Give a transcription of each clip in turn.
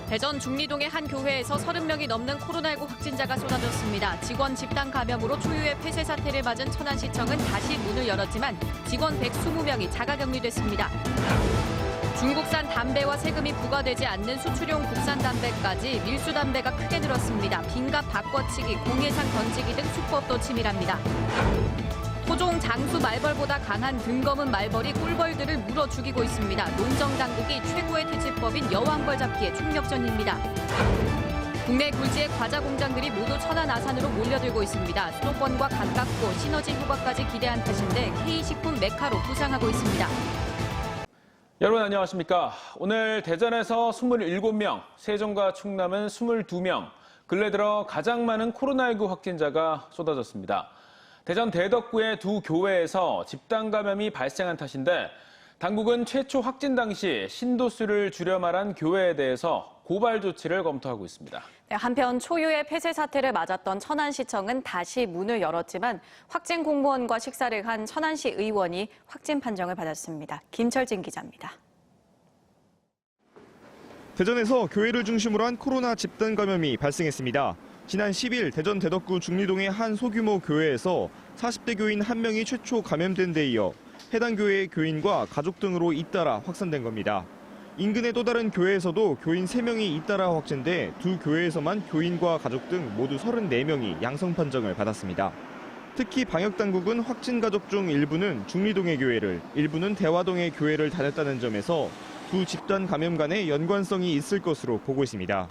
대전 중리동의 한 교회에서 30명이 넘는 코로나19 확진자가 쏟아졌습니다. 직원 집단 감염으로 초유의 폐쇄 사태를 맞은 천안시청은 다시 문을 열었지만 직원 120명이 자가격리됐습니다. 중국산 담배와 세금이 부과되지 않는 수출용 국산 담배까지 밀수 담배가 크게 늘었습니다. 빈값 바꿔치기, 공예상 던지기 등 수법도 치밀합니다. 토종 장수 말벌보다 강한 등검은 말벌이 꿀벌들을 물어 죽이고 있습니다. 농정당국이 최고의 퇴치법인 여왕벌 잡기에 총력전입니다. 국내 굴지의 과자 공장들이 모두 천안 아산으로 몰려들고 있습니다. 수도권과 가깝고 시너지 효과까지 기대한 탓인데 K식품 메카로 부상하고 있습니다. 여러분 안녕하십니까. 오늘 대전에서 27명, 세종과 충남은 22명, 근래 들어 가장 많은 코로나19 확진자가 쏟아졌습니다. 대전 대덕구의 두 교회에서 집단 감염이 발생한 탓인데 당국은 최초 확진 당시 신도수를 줄여 말한 교회에 대해서 고발 조치를 검토하고 있습니다. 한편 초유의 폐쇄 사태를 맞았던 천안시청은 다시 문을 열었지만 확진 공무원과 식사를 한 천안시 의원이 확진 판정을 받았습니다. 김철진 기자입니다. 대전에서 교회를 중심으로 한 코로나 집단 감염이 발생했습니다. 지난 10일 대전 대덕구 중리동의 한 소규모 교회에서 40대 교인 1명이 최초 감염된 데 이어 해당 교회의 교인과 가족 등으로 잇따라 확산된 겁니다. 인근의 또 다른 교회에서도 교인 3명이 잇따라 확진돼 두 교회에서만 교인과 가족 등 모두 34명이 양성 판정을 받았습니다. 특히 방역당국은 확진 가족 중 일부는 중리동의 교회를, 일부는 대화동의 교회를 다녔다는 점에서 두 집단 감염 간의 연관성이 있을 것으로 보고 있습니다.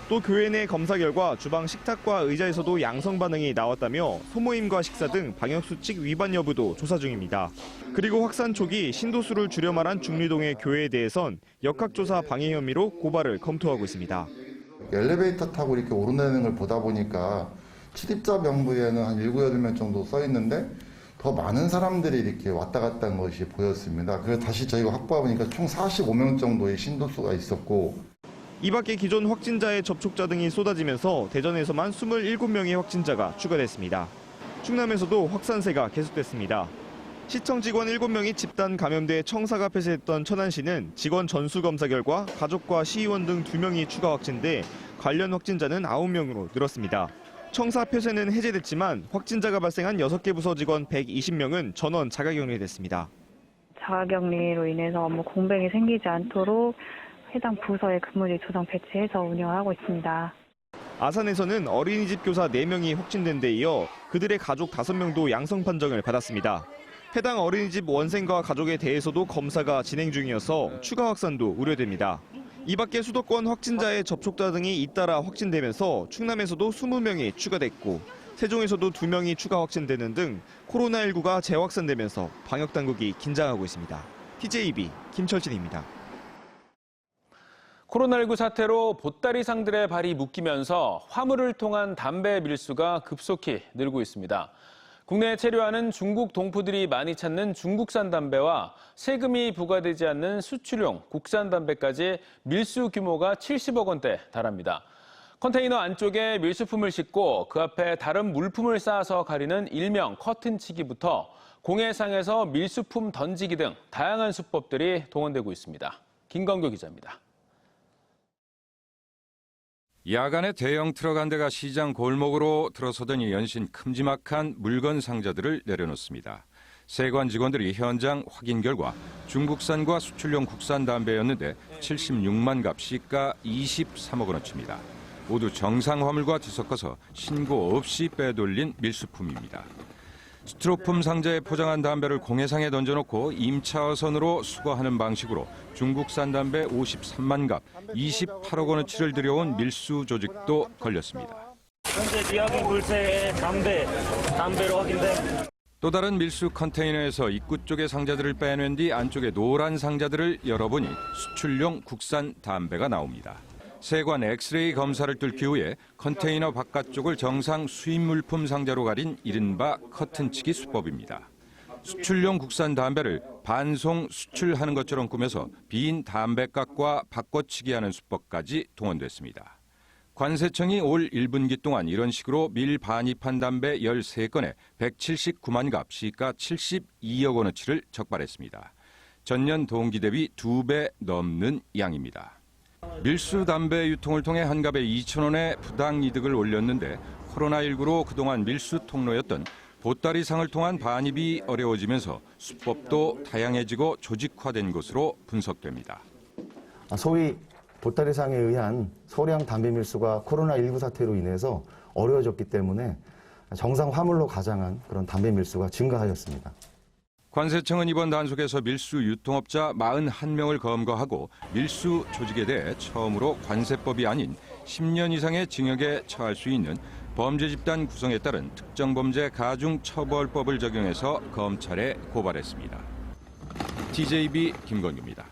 또 교회 내 검사 결과 주방 식탁과 의자에서도 양성 반응이 나왔다며 소모임과 식사 등 방역수칙 위반 여부도 조사 중입니다. 그리고 확산 초기 신도수를 줄여 말한 중리동의 교회에 대해선 역학조사 방해 혐의로 고발을 검토하고 있습니다. 엘리베이터 타고 이렇게 오르내리는 걸 보다 보니까 출입자 명부에는 한 7, 8명 정도 써 있는데 더 많은 사람들이 이렇게 왔다 갔다 한 것이 보였습니다. 그래서 다시 저희가 확보해보니까 총 45명 정도의 신도수가 있었고, 이 밖에 기존 확진자의 접촉자 등이 쏟아지면서 대전에서만 27명의 확진자가 추가됐습니다. 충남에서도 확산세가 계속됐습니다. 시청 직원 7명이 집단 감염돼 청사가 폐쇄했던 천안시는 직원 전수검사 결과 가족과 시의원 등 2명이 추가 확진돼 관련 확진자는 9명으로 늘었습니다. 청사 폐쇄는 해제됐지만 확진자가 발생한 6개 부서 직원 120명은 전원 자가격리됐습니다. 자가격리로 인해서 공백이 생기지 않도록 해당 부서에 근무지 조정 배치해서 운영하고 있습니다. 아산에서는 어린이집 교사 4명이 확진된 데 이어 그들의 가족 5명도 양성 판정을 받았습니다. 해당 어린이집 원생과 가족에 대해서도 검사가 진행 중이어서 추가 확산도 우려됩니다. 이 밖에 수도권 확진자의 접촉자 등이 잇따라 확진되면서 충남에서도 20명이 추가됐고 세종에서도 2명이 추가 확진되는 등 코로나19가 재확산되면서 방역당국이 긴장하고 있습니다. TJB 김철진입니다. 코로나19 사태로 보따리 상들의 발이 묶이면서 화물을 통한 담배 밀수가 급속히 늘고 있습니다. 국내에 체류하는 중국 동포들이 많이 찾는 중국산 담배와 세금이 부과되지 않는 수출용 국산 담배까지 밀수 규모가 70억 원대 달합니다. 컨테이너 안쪽에 밀수품을 싣고 그 앞에 다른 물품을 쌓아서 가리는 일명 커튼치기부터 공해상에서 밀수품 던지기 등 다양한 수법들이 동원되고 있습니다. 김광교 기자입니다. 야간에 대형 트럭 한 대가 시장 골목으로 들어서더니 연신 큼지막한 물건 상자들을 내려놓습니다. 세관 직원들이 현장 확인 결과 중국산과 수출용 국산 담배였는데 76만 갑 시가 23억 원어치입니다. 모두 정상 화물과 뒤섞어서 신고 없이 빼돌린 밀수품입니다. 스티로폼 상자에 포장한 담배를 공해상에 던져놓고 임차선으로 수거하는 방식으로 중국산 담배 53만 갑 28억 원어치를 들여온 밀수 조직도 걸렸습니다. 현재 미확인 물체의 담배로 확인된. 또 다른 밀수 컨테이너에서 입구 쪽의 상자들을 빼낸 뒤 안쪽에 노란 상자들을 열어보니 수출용 국산 담배가 나옵니다. 세관 엑스레이 검사를 뚫기 위해 컨테이너 바깥쪽을 정상 수입 물품 상자로 가린 이른바 커튼치기 수법입니다. 수출용 국산 담배를 반송 수출하는 것처럼 꾸며서 빈 담배값과 바꿔치기하는 수법까지 동원됐습니다. 관세청이 올 1분기 동안 이런 식으로 밀반입한 담배 13건에 179만 갑 시가 72억 원어치를 적발했습니다. 전년 동기 대비 2배 넘는 양입니다. 밀수 담배 유통을 통해 한갑에 2,000원의 부당 이득을 올렸는데 코로나19로 그동안 밀수 통로였던 보따리상을 통한 반입이 어려워지면서 수법도 다양해지고 조직화된 것으로 분석됩니다. 소위 보따리상에 의한 소량 담배 밀수가 코로나19 사태로 인해서 어려워졌기 때문에 정상 화물로 가장한 그런 담배 밀수가 증가하였습니다. 관세청은 이번 단속에서 밀수 유통업자 41명을 검거하고 밀수 조직에 대해 처음으로 관세법이 아닌 10년 이상의 징역에 처할 수 있는 범죄 집단 구성에 따른 특정범죄 가중처벌법을 적용해서 검찰에 고발했습니다. TJB 김건규입니다.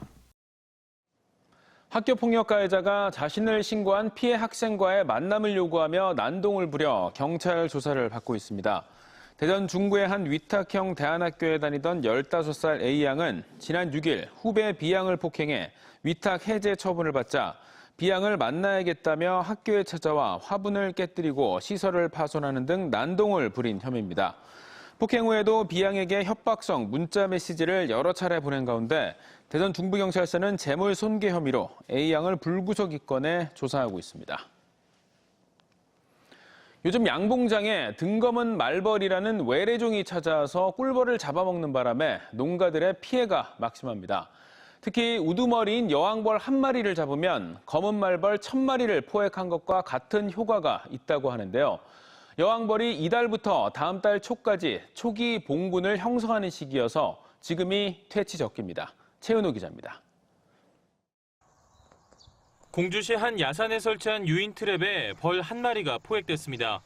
학교폭력 가해자가 자신을 신고한 피해 학생과의 만남을 요구하며 난동을 부려 경찰 조사를 받고 있습니다. 대전 중구의 한 위탁형 대안학교에 다니던 15살 A양은 지난 6일 후배 B양을 폭행해 위탁 해제 처분을 받자 B양을 만나야겠다며 학교에 찾아와 화분을 깨뜨리고 시설을 파손하는 등 난동을 부린 혐의입니다. 폭행 후에도 B양에게 협박성 문자 메시지를 여러 차례 보낸 가운데 대전 중부경찰서는 재물 손괴 혐의로 A양을 불구속 입건해 조사하고 있습니다. 요즘 양봉장에 등검은 말벌이라는 외래종이 찾아와서 꿀벌을 잡아먹는 바람에 농가들의 피해가 막심합니다. 특히 우두머리인 여왕벌 한 마리를 잡으면 검은 말벌 1000마리를 포획한 것과 같은 효과가 있다고 하는데요. 여왕벌이 이달부터 다음 달 초까지 초기 봉군을 형성하는 시기여서 지금이 퇴치적기입니다. 최은호 기자입니다. 공주시 한 야산에 설치한 유인 트랩에 벌 한 마리가 포획됐습니다.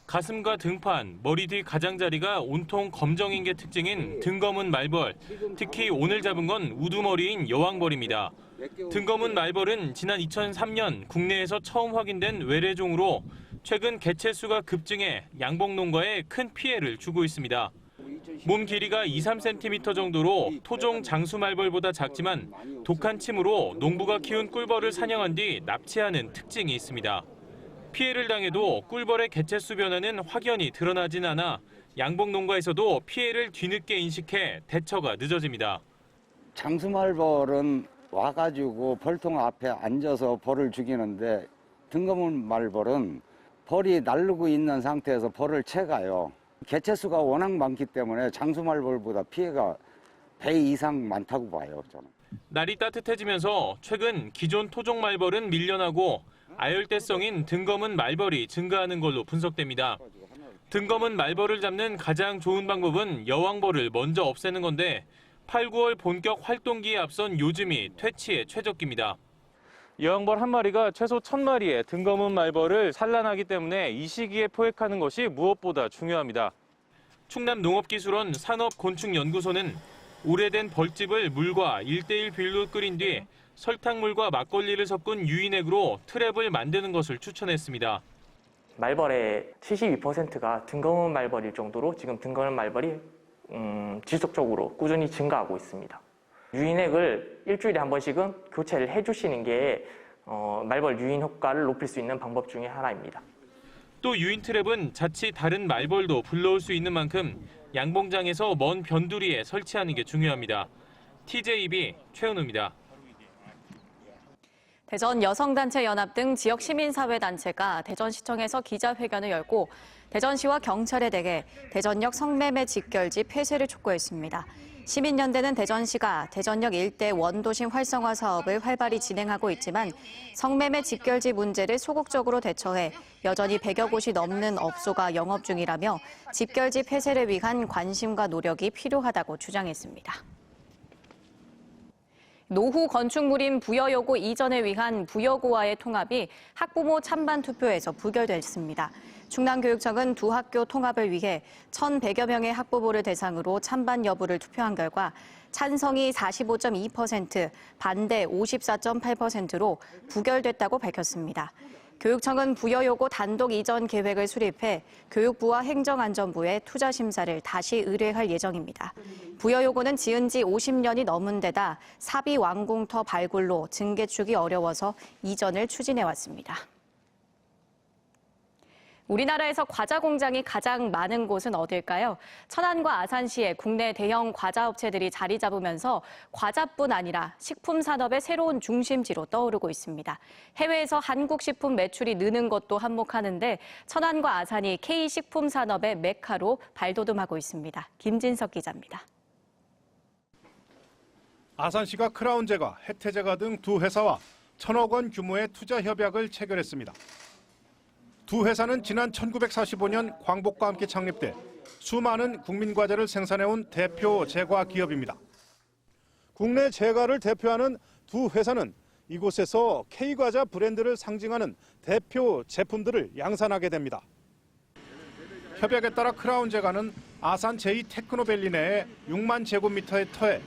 가슴과 등판, 머리 뒤 가장자리가 온통 검정인 게 특징인 등검은 말벌. 특히 오늘 잡은 건 우두머리인 여왕벌입니다. 등검은 말벌은 지난 2003년 국내에서 처음 확인된 외래종으로 최근 개체수가 급증해 양봉농가에 큰 피해를 주고 있습니다. 몸 길이가 2-3cm 정도로 토종 장수말벌보다 작지만 독한 침으로 농부가 키운 꿀벌을 사냥한 뒤 납치하는 특징이 있습니다. 피해를 당해도 꿀벌의 개체수 변화는 확연히 드러나진 않아 양봉농가에서도 피해를 뒤늦게 인식해 대처가 늦어집니다. 장수말벌은 와가지고 벌통 앞에 앉아서 벌을 죽이는데 등검은 말벌은 벌이 날르고 있는 상태에서 벌을 채가요. 개체수가 워낙 많기 때문에 장수말벌보다 피해가 배 이상 많다고 봐요, 저는. 날이 따뜻해지면서 최근 기존 토종 말벌은 밀려나고 아열대성인 등검은 말벌이 증가하는 걸로 분석됩니다. 등검은 말벌을 잡는 가장 좋은 방법은 여왕벌을 먼저 없애는 건데 8, 9월 본격 활동기에 앞선 요즘이 퇴치의 최적기입니다. 여왕벌 한 마리가 최소 1000마리의 등검은 말벌을 산란하기 때문에 이 시기에 포획하는 것이 무엇보다 중요합니다. 충남농업기술원 산업곤충연구소는 오래된 벌집을 물과 1:1 비율로 끓인 뒤 설탕물과 막걸리를 섞은 유인액으로 트랩을 만드는 것을 추천했습니다. 말벌의 72%가 등검은 말벌일 정도로 지금 등검은 말벌이 지속적으로 꾸준히 증가하고 있습니다. 유인액을 일주일에 한 번씩은 교체를 해주시는 게 말벌 유인 효과를 높일 수 있는 방법 중에 하나입니다. 또 유인 트랩은 자칫 다른 말벌도 불러올 수 있는 만큼 양봉장에서 먼 변두리에 설치하는 게 중요합니다. TJB 최은우입니다. 대전 여성단체 연합 등 지역 시민사회단체가 대전시청에서 기자회견을 열고 대전시와 경찰에 대해 대전역 성매매 직결지 폐쇄를 촉구했습니다. 시민연대는 대전시가 대전역 일대 원도심 활성화 사업을 활발히 진행하고 있지만 성매매 직결지 문제를 소극적으로 대처해 여전히 100여 곳이 넘는 업소가 영업 중이라며 직결지 폐쇄를 위한 관심과 노력이 필요하다고 주장했습니다. 노후 건축물인 부여여고 이전을 위한 부여고와의 통합이 학부모 찬반 투표에서 부결됐습니다. 충남교육청은 두 학교 통합을 위해 1,100여 명의 학부모를 대상으로 찬반 여부를 투표한 결과 찬성이 45.2%, 반대 54.8%로 부결됐다고 밝혔습니다. 교육청은 부여여고 단독 이전 계획을 수립해 교육부와 행정안전부에 투자 심사를 다시 의뢰할 예정입니다. 부여여고는 지은 지 50년이 넘은 데다 사비 완공터 발굴로 증개축이 어려워서 이전을 추진해왔습니다. 우리나라에서 과자 공장이 가장 많은 곳은 어딜까요? 천안과 아산시에 국내 대형 과자 업체들이 자리 잡으면서 과자뿐 아니라 식품 산업의 새로운 중심지로 떠오르고 있습니다. 해외에서 한국 식품 매출이 느는 것도 한몫하는데 천안과 아산이 K식품 산업의 메카로 발돋움하고 있습니다. 김진석 기자입니다. 아산시가 크라운제과, 혜태제과 등 두 회사와 1,000억 원 규모의 투자 협약을 체결했습니다. 두 회사는 지난 1945년 광복과 함께 창립돼 수많은 국민과자를 생산해온 대표 제과 기업입니다. 국내 제과를 대표하는 두 회사는 이곳에서 K과자 브랜드를 상징하는 대표 제품들을 양산하게 됩니다. 협약에 따라 크라운제과는 아산 제2테크노밸리 내에 6만 제곱미터의 터에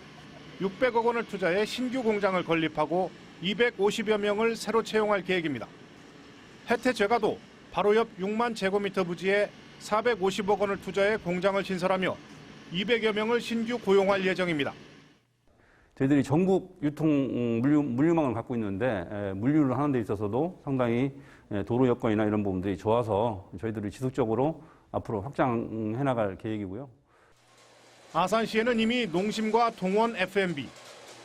600억 원을 투자해 신규 공장을 건립하고 250여 명을 새로 채용할 계획입니다. 혜태제과도 바로 옆 6만 제곱미터 부지에 450억 원을 투자해 공장을 신설하며 200여 명을 신규 고용할 예정입니다. 저희들이 전국 유통 물류망을 갖고 있는데 물류를 하는 데 있어서도 상당히 도로 여건이나 이런 부분들이 좋아서 저희들이 지속적으로 앞으로 확장해 나갈 계획이고요. 아산시에는 이미 농심과 동원 F&B,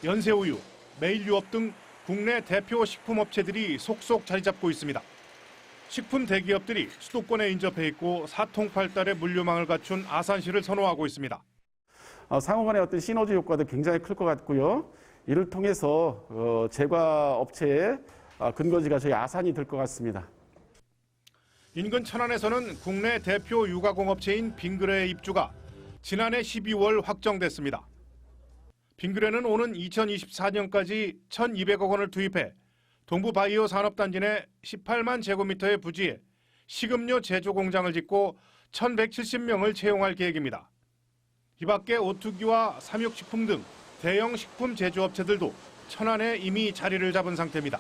연세우유, 매일유업 등 국내 대표 식품업체들이 속속 자리 잡고 있습니다. 식품 대기업들이 수도권에 인접해 있고 사통팔달의 물류망을 갖춘 아산시를 선호하고 있습니다. 상호 간의 어떤 시너지 효과도 굉장히 클 것 같고요. 이를 통해서 제과 업체의 근거지가 저희 아산이 될 것 같습니다. 인근 천안에서는 국내 대표 유가공업체인 빙그레의 입주가 지난해 12월 확정됐습니다. 빙그레는 오는 2024년까지 1,200억 원을 투입해 동부바이오 산업단지 내 18만 제곱미터의 부지에 식음료 제조 공장을 짓고 1,170명을 채용할 계획입니다. 이 밖에 오뚜기와 삼육식품 등 대형 식품 제조업체들도 천안에 이미 자리를 잡은 상태입니다.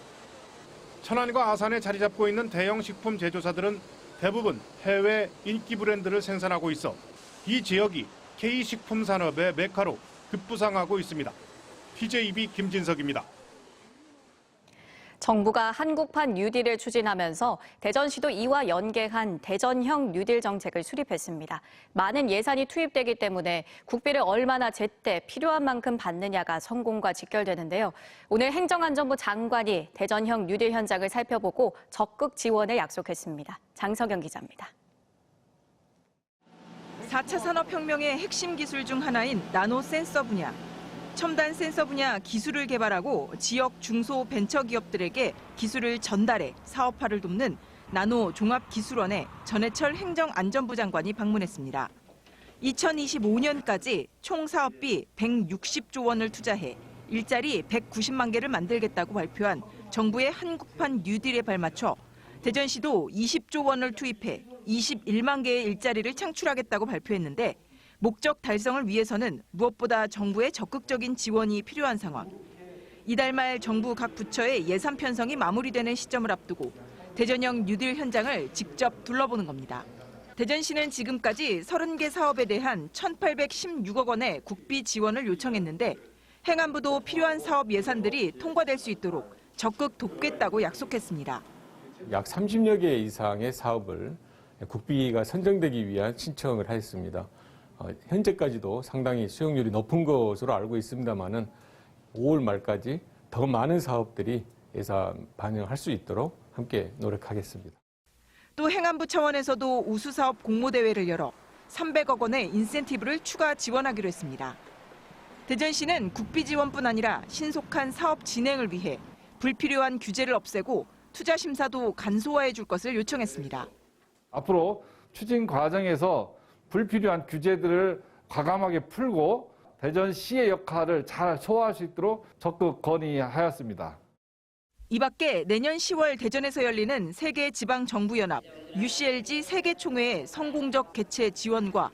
천안과 아산에 자리 잡고 있는 대형 식품 제조사들은 대부분 해외 인기 브랜드를 생산하고 있어 이 지역이 K식품 산업의 메카로 급부상하고 있습니다. TJB 김진석입니다. 정부가 한국판 뉴딜을 추진하면서 대전시도 이와 연계한 대전형 뉴딜 정책을 수립했습니다. 많은 예산이 투입되기 때문에 국비를 얼마나 제때 필요한 만큼 받느냐가 성공과 직결되는데요. 오늘 행정안전부 장관이 대전형 뉴딜 현장을 살펴보고 적극 지원을 약속했습니다. 장석영 기자입니다. 4차 산업혁명의 핵심 기술 중 하나인 나노 센서 분야. 첨단 센서 분야 기술을 개발하고 지역 중소 벤처기업들에게 기술을 전달해 사업화를 돕는 나노 종합기술원에 전해철 행정안전부 장관이 방문했습니다. 2025년까지 총 사업비 160조 원을 투자해 일자리 190만 개를 만들겠다고 발표한 정부의 한국판 뉴딜에 발맞춰 대전시도 20조 원을 투입해 21만 개의 일자리를 창출하겠다고 발표했는데 목적 달성을 위해서는 무엇보다 정부의 적극적인 지원이 필요한 상황. 이달 말 정부 각 부처의 예산 편성이 마무리되는 시점을 앞두고 대전형 뉴딜 현장을 직접 둘러보는 겁니다. 대전시는 지금까지 30개 사업에 대한 1,816억 원의 국비 지원을 요청했는데 행안부도 필요한 사업 예산들이 통과될 수 있도록 적극 돕겠다고 약속했습니다. 약 30여 개 이상의 사업을 국비가 선정되기 위한 신청을 하였습니다. 현재까지도 상당히 수용률이 높은 것으로 알고 있습니다만은 5월 말까지 더 많은 사업들이 예산 반영할 수 있도록 함께 노력하겠습니다. 또 행안부 차원에서도 우수사업 공모대회를 열어 300억 원의 인센티브를 추가 지원하기로 했습니다. 대전시는 국비 지원뿐 아니라 신속한 사업 진행을 위해 불필요한 규제를 없애고 투자 심사도 간소화해 줄 것을 요청했습니다. 앞으로 추진 과정에서 불필요한 규제들을 과감하게 풀고 대전시의 역할을 잘 소화할 수 있도록 적극 건의하였습니다. 이 밖에 내년 10월 대전에서 열리는 세계지방정부연합 UCLG 세계총회의 성공적 개최 지원과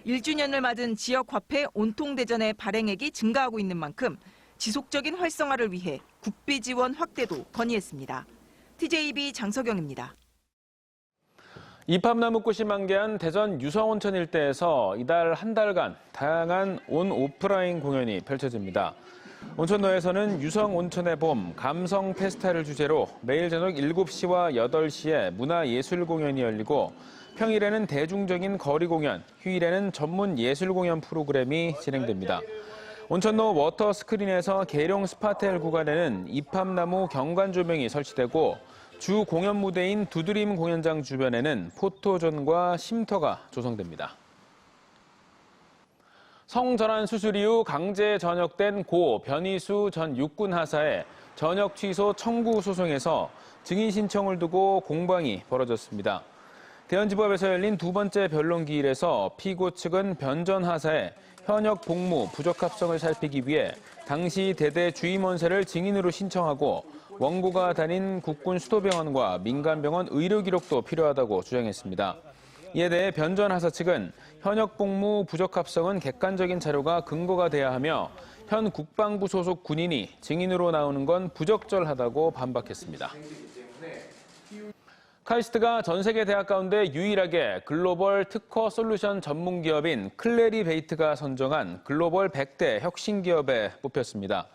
1주년을 맞은 지역화폐 온통대전의 발행액이 증가하고 있는 만큼 지속적인 활성화를 위해 국비 지원 확대도 건의했습니다. TJB 장석영입니다. 이팝나무꽃이 만개한 대전 유성온천 일대에서 이달 한 달간 다양한 온 오프라인 공연이 펼쳐집니다. 온천로에서는 유성 온천의 봄, 감성 페스타를 주제로 매일 저녁 7시와 8시에 문화예술 공연이 열리고 평일에는 대중적인 거리 공연, 휴일에는 전문 예술 공연 프로그램이 진행됩니다. 온천로 워터 스크린에서 계룡 스파텔 구간에는 이팝나무 경관 조명이 설치되고 주 공연 무대인 두드림 공연장 주변에는 포토존과 쉼터가 조성됩니다. 성전환 수술 이후 강제 전역된 고 변희수 전 육군 하사의 전역 취소 청구 소송에서 증인 신청을 두고 공방이 벌어졌습니다. 대연지법에서 열린 두 번째 변론 기일에서 피고 측은 변 전 하사의 현역 복무 부적합성을 살피기 위해 당시 대대 주임원세를 증인으로 신청하고 원고가 다닌 국군 수도병원과 민간병원 의료 기록도 필요하다고 주장했습니다. 이에 대해 변 전 하사 측은 현역 복무 부적합성은 객관적인 자료가 근거가 돼야 하며 현 국방부 소속 군인이 증인으로 나오는 건 부적절하다고 반박했습니다. 카이스트가 전 세계 대학 가운데 유일하게 글로벌 특허 솔루션 전문 기업인 클래리베이트가 선정한 글로벌 100대 혁신 기업에 뽑혔습니다.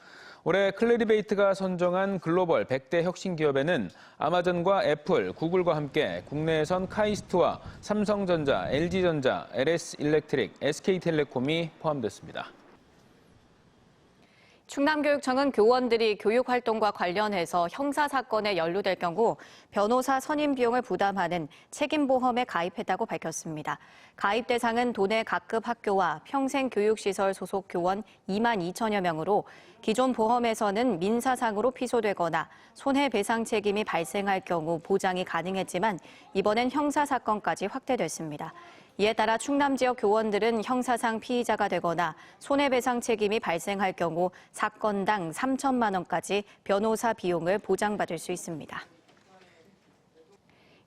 올해 클래리베이트가 선정한 글로벌 100대 혁신 기업에는 아마존과 애플, 구글과 함께 국내에선 카이스트와 삼성전자, LG전자, LS일렉트릭, SK텔레콤이 포함됐습니다. 충남교육청은 교원들이 교육활동과 관련해서 형사사건에 연루될 경우 변호사 선임 비용을 부담하는 책임보험에 가입했다고 밝혔습니다. 가입 대상은 도내 각급 학교와 평생교육시설 소속 교원 2만 2천여 명으로 기존 보험에서는 민사상으로 피소되거나 손해배상 책임이 발생할 경우 보장이 가능했지만 이번엔 형사사건까지 확대됐습니다. 이에 따라 충남 지역 교원들은 형사상 피의자가 되거나 손해배상 책임이 발생할 경우 사건당 3천만 원까지 변호사 비용을 보장받을 수 있습니다.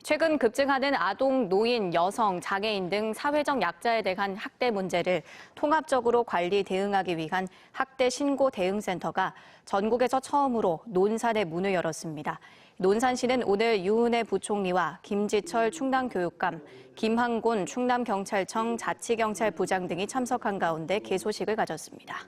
최근 급증하는 아동, 노인, 여성, 장애인 등 사회적 약자에 대한 학대 문제를 통합적으로 관리 대응하기 위한 학대 신고 대응센터가 전국에서 처음으로 논산에 문을 열었습니다. 논산시는 오늘 유은혜 부총리와 김지철 충남교육감, 김항곤 충남경찰청 자치경찰부장 등이 참석한 가운데 개소식을 가졌습니다.